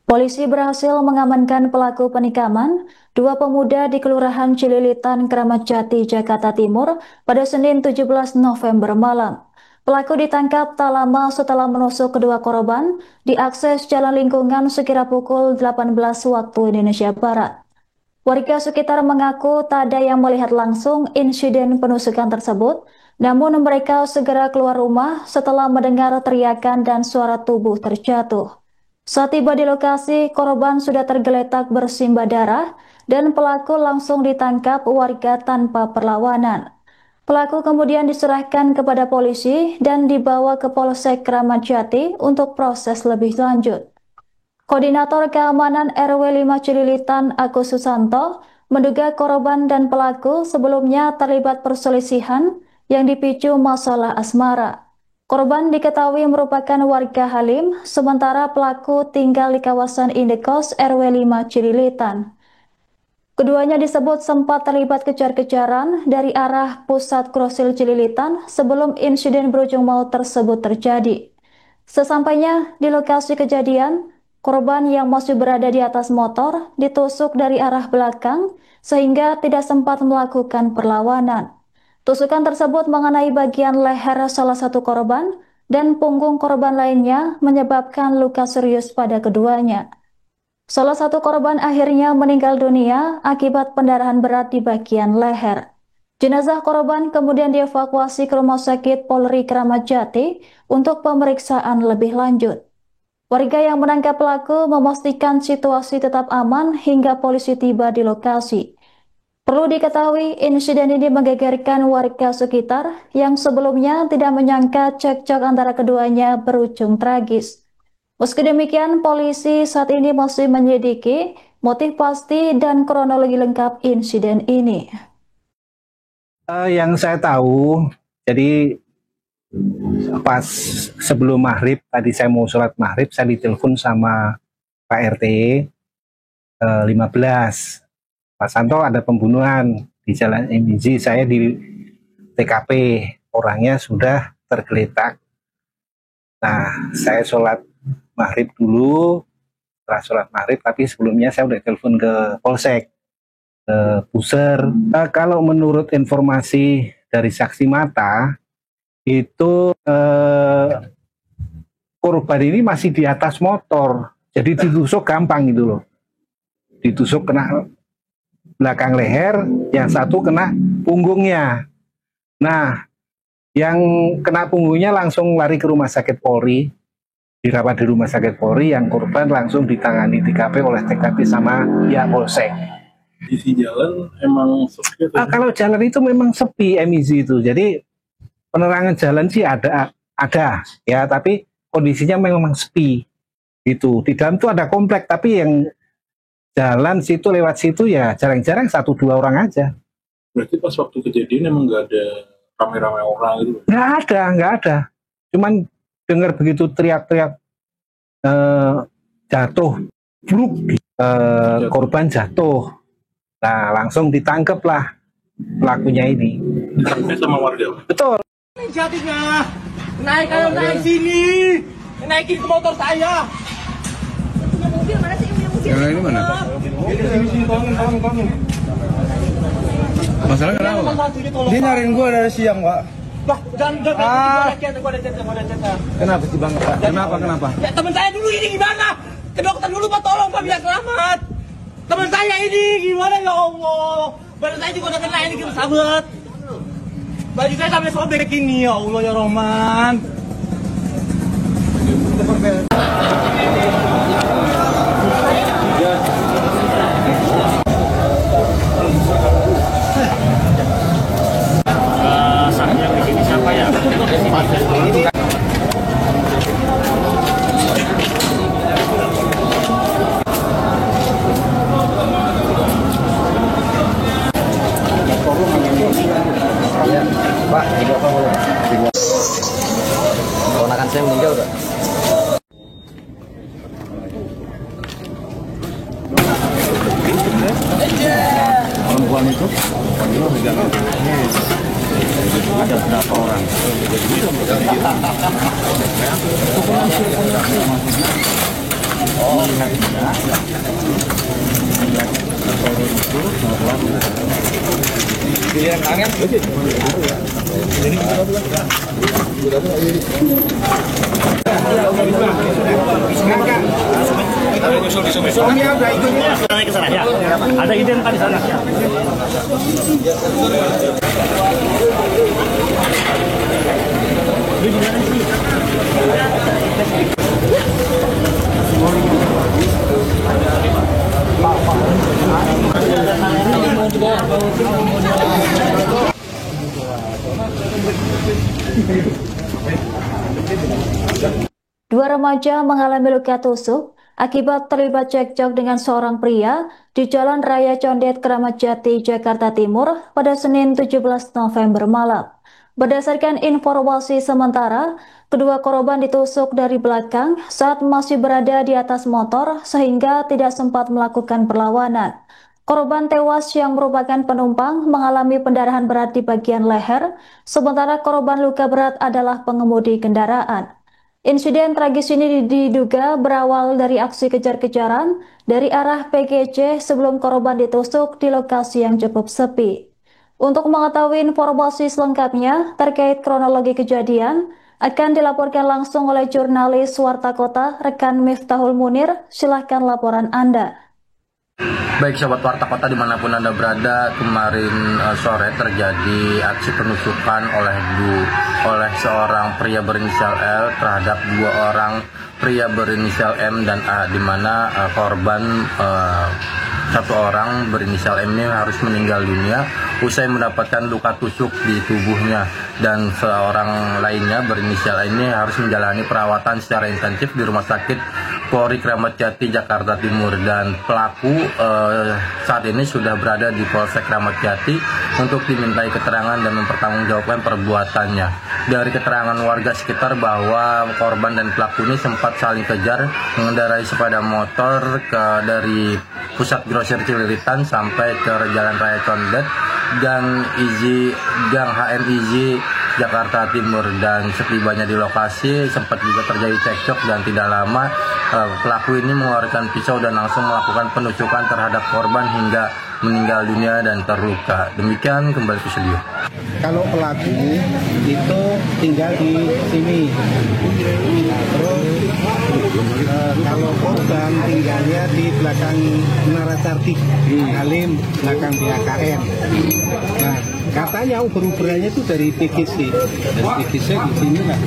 Polisi berhasil mengamankan pelaku penikaman dua pemuda di Kelurahan Cililitan, Kramat Jati, Jakarta Timur pada Senin 17 November malam. Pelaku ditangkap tak lama setelah menusuk kedua korban di akses jalan lingkungan sekira pukul 18 waktu Indonesia Barat. Warga sekitar mengaku tak ada yang melihat langsung insiden penusukan tersebut, namun mereka segera keluar rumah setelah mendengar teriakan dan suara tubuh terjatuh. Saat tiba di lokasi, korban sudah tergeletak bersimbah darah dan pelaku langsung ditangkap warga tanpa perlawanan. Pelaku kemudian diserahkan kepada polisi dan dibawa ke Polsek Kramat Jati untuk proses lebih lanjut. Koordinator Keamanan RW 5 Cililitan, Agus Susanto, menduga korban dan pelaku sebelumnya terlibat perselisihan yang dipicu masalah asmara. Korban diketahui merupakan warga Halim, sementara pelaku tinggal di kawasan Indekos RW 5 Cililitan. Keduanya disebut sempat terlibat kejar-kejaran dari arah pusat Krosil Cililitan sebelum insiden berujung maut tersebut terjadi. Sesampainya di lokasi kejadian, korban yang masih berada di atas motor ditusuk dari arah belakang sehingga tidak sempat melakukan perlawanan. Tusukan tersebut mengenai bagian leher salah satu korban dan punggung korban lainnya menyebabkan luka serius pada keduanya. Salah satu korban akhirnya meninggal dunia akibat pendarahan berat di bagian leher. Jenazah korban kemudian dievakuasi ke Rumah Sakit Polri Kramat Jati untuk pemeriksaan lebih lanjut. Warga yang menangkap pelaku memastikan situasi tetap aman hingga polisi tiba di lokasi. Perlu diketahui, insiden ini menggegerkan warga sekitar yang sebelumnya tidak menyangka cekcok antara keduanya berujung tragis. Meski demikian, polisi saat ini masih menyelidiki motif pasti dan kronologi lengkap insiden ini. Yang saya tahu, jadi pas sebelum maghrib, tadi saya mau sholat maghrib, saya ditelepon sama Pak RT 15. Pak Santo ada pembunuhan di Jalan MJ, saya di TKP, orangnya sudah tergeletak. Nah, saya sholat maghrib dulu, setelah sholat maghrib, tapi sebelumnya saya udah telepon ke Polsek, ke Puser. Kalau menurut informasi dari saksi mata, itu korban ini masih di atas motor, jadi ditusuk gampang gitu loh. Ditusuk kena belakang leher, yang satu kena punggungnya. Nah, yang kena punggungnya langsung lari ke Rumah Sakit Polri, dirawat di Rumah Sakit Polri, yang korban langsung ditangani TKP oleh TKP sama pihak Polsek. Di jalan emang sepi? Kalau jalan itu memang sepi MIZ itu, jadi penerangan jalan sih ada ya, tapi kondisinya memang sepi gitu. Di dalam itu ada komplek, tapi yang jalan situ lewat situ ya jarang-jarang 1-2 orang aja. Berarti pas waktu kejadian emang nggak ada ramai-ramai orang gitu? Nggak ada. Cuman dengar begitu teriak-teriak jatuh, bruk, korban jatuh. Nah, langsung ditangkep lah pelakunya ini. Ditangkap sama warga? Betul. Jadinya naik sini, naikin ke motor saya. Punya mobil mana sih? Yang ini mana? Sini, tolongin. Masalah kenapa? Dia nyariin gua dari siang, Pak. Bah, jangan gua ada chat. Kenapa sih Bang? Kenapa? Ya, teman saya dulu ini gimana? Ke dokter dulu Pak, tolong Pak, biar selamat. Teman saya ini gimana ya Allah? Badan saya juga udah kena ini, kita sahabat. Baju saya sampai sobek ini, ya Allah ya Rahman. Saat yang di sini siapa ya? Pak, ini apa boleh? Ponakan saya meninggal udah. Perempuan itu ada berapa orang? Oh, melihat dia Ya, ada ide kan di sana. Dua remaja mengalami luka tusuk akibat terlibat cekcok dengan seorang pria di Jalan Raya Condet, Kramat Jati, Jakarta Timur pada Senin 17 November malam. Berdasarkan informasi sementara, kedua korban ditusuk dari belakang saat masih berada di atas motor sehingga tidak sempat melakukan perlawanan. Korban tewas yang merupakan penumpang mengalami pendarahan berat di bagian leher, sementara korban luka berat adalah pengemudi kendaraan. Insiden tragis ini diduga berawal dari aksi kejar-kejaran dari arah PGC sebelum korban ditusuk di lokasi yang cukup sepi. Untuk mengetahui informasi selengkapnya terkait kronologi kejadian, akan dilaporkan langsung oleh jurnalis Warta Kota, rekan Miftahul Munir. Silahkan laporan Anda. Baik sahabat Warta Kota dimanapun Anda berada, kemarin sore terjadi aksi penusukan oleh seorang pria berinisial L terhadap dua orang pria berinisial M dan A, di mana korban satu orang berinisial M ini harus meninggal dunia usai mendapatkan luka tusuk di tubuhnya, dan seorang lainnya berinisial A ini harus menjalani perawatan secara intensif di Rumah Sakit Polri Kramat Jati, Jakarta Timur, dan pelaku saat ini sudah berada di Polsek Kramat Jati untuk dimintai keterangan dan mempertanggungjawabkan perbuatannya. Dari keterangan warga sekitar bahwa korban dan pelaku ini sempat saling kejar mengendarai sepeda motor dari pusat grosir Cililitan sampai ke Jalan Raya Condet Gang HM Izi Jakarta Timur, dan setibanya di lokasi sempat juga terjadi cekcok dan tidak lama pelaku ini mengeluarkan pisau dan langsung melakukan penusukan terhadap korban hingga meninggal dunia dan terluka. Demikian, kembali ke studio. Kalau pelaku itu tinggal di sini, terus kalau korban tinggalnya di belakang Menara Cartik, Halim, belakang BHKM. Nah, katanya uber-uberannya itu dari PGC. Dari PGC di sini lah.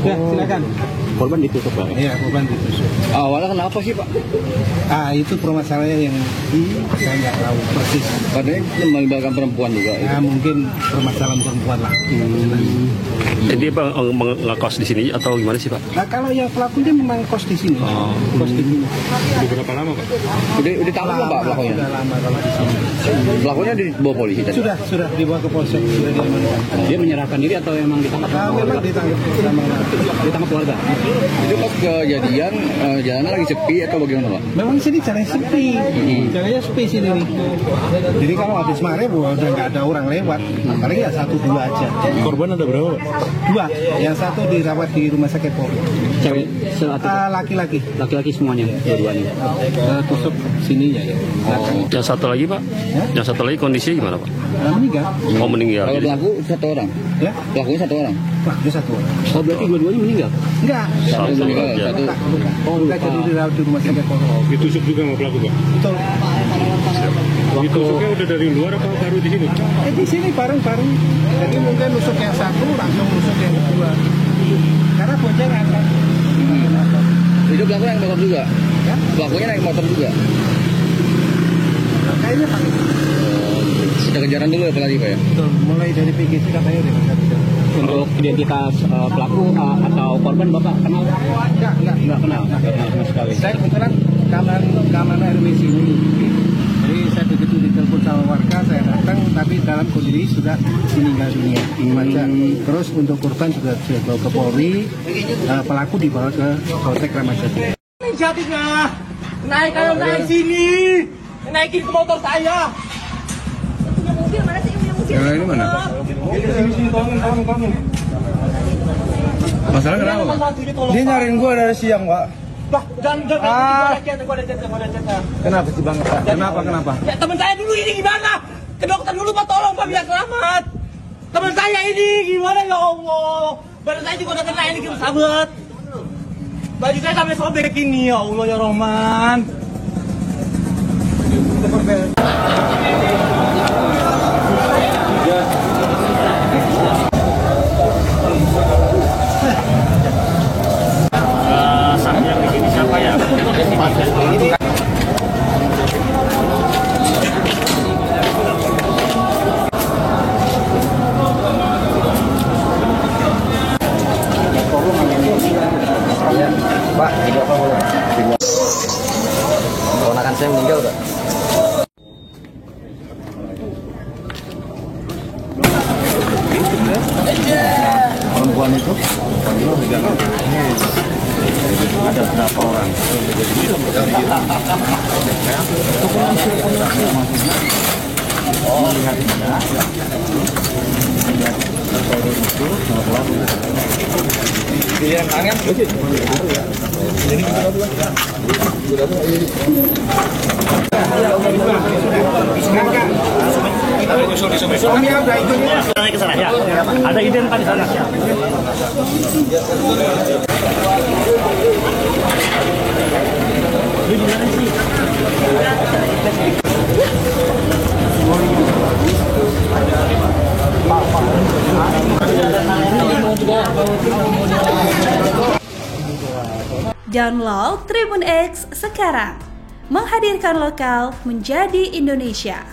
Ya, silakan. Korban ditusuk, Pak? Iya, korban ditusuk. Awalnya kenapa sih, Pak? Itu permasalahan yang saya nggak tahu persis. Padahal melibatkan perempuan juga. Ya, mungkin permasalahan perempuan lah. Jadi Bang ngekos di sini atau gimana sih, Pak? Nah, kalau yang pelakunya memang kos di sini. Kos di sini. Udah berapa lama, Pak? Udah tahu belum, Pak, pelakunya? Sudah lama kalau di sini. Pelakunya dibawa polisi tadi? Sudah dibawa ke polsek, sudah diamankan. Dia menyerahkan diri atau memang ditangkap? Memang ditangkap keluarga. Itu pas kejadian jalannya lagi sepi atau bagaimana, Pak? Memang sini jalan sepi, jalannya sepi sini nih. Jadi kalau habis maghrib udah nggak ada orang lewat, paling ya 1-2 aja. Korban ada berapa, Pak? 2, yang satu dirawat di Rumah Sakit Polri. Cewek Laki-laki. laki-laki semuanya, dua-duanya. Tusuk sininya ya. Yang satu lagi, Pak? Ya? Yang satu lagi kondisinya gimana, Pak? Meninggal. Oh, meninggal. Kalau Jadi, pelaku satu orang, Ya? pelakunya satu orang. Wah, dia 1 orang. Oh, berarti dua-duanya meninggal? Enggak. Satu meninggal, aja. satu. Luka jadi dirawat di Rumah Sakit Polri. Ditusuk juga sama pelaku, Pak? Betul. Ditusuknya udah dari luar apa baru di sini? Di sini bareng-bareng. Jadi mungkin nusuk yang satu langsung nusuk yang kedua. Karena boncengan kan. Itu pelaku naik motor juga? Ya? Pelakunya naik motor juga? Kayaknya pakai. Sudah kejaran dulu ya apalagi, Pak, ya? Betul. Mulai dari PGC katanya udah kejar. Untuk identitas pelaku atau korban Bapak kenal? Enggak kenal. Sama sekali. Saya kebetulan kanan RW sini. Jadi saya begitu ditelepon sama warga, saya datang, tapi dalam kondisi sudah meninggal dunia. Terus untuk korban juga sudah dibawa ke Polri, pelaku dibawa ke Polsek Kramat Jati. Jatinya naik sini, naikin ke motor saya. Punya mobil mana sih? Punya mobil. Yang lain mana? Sini, tolong. Masalah kenapa, Pak? Dia nyariin gue dari siang, Pak. Bah, jangan gua ada chat. Kenapa sih Bang? Kenapa? Ya teman saya dulu ini gimana? Ke dokter dulu Pak, tolong Pak biar selamat. Teman saya ini gimana ya Allah? Baru saya juga udah kena ini sahabat. Baju saya sampai sobek ini ya Allah ya Rahman. Yang di sini siapa ya? Pak, video apa boleh? Ponakan saya meninggal, Pak. Perempuan itu ada berapa orang? Ada identitas di sana. Download Tribun X sekarang, menghadirkan lokal menjadi Indonesia.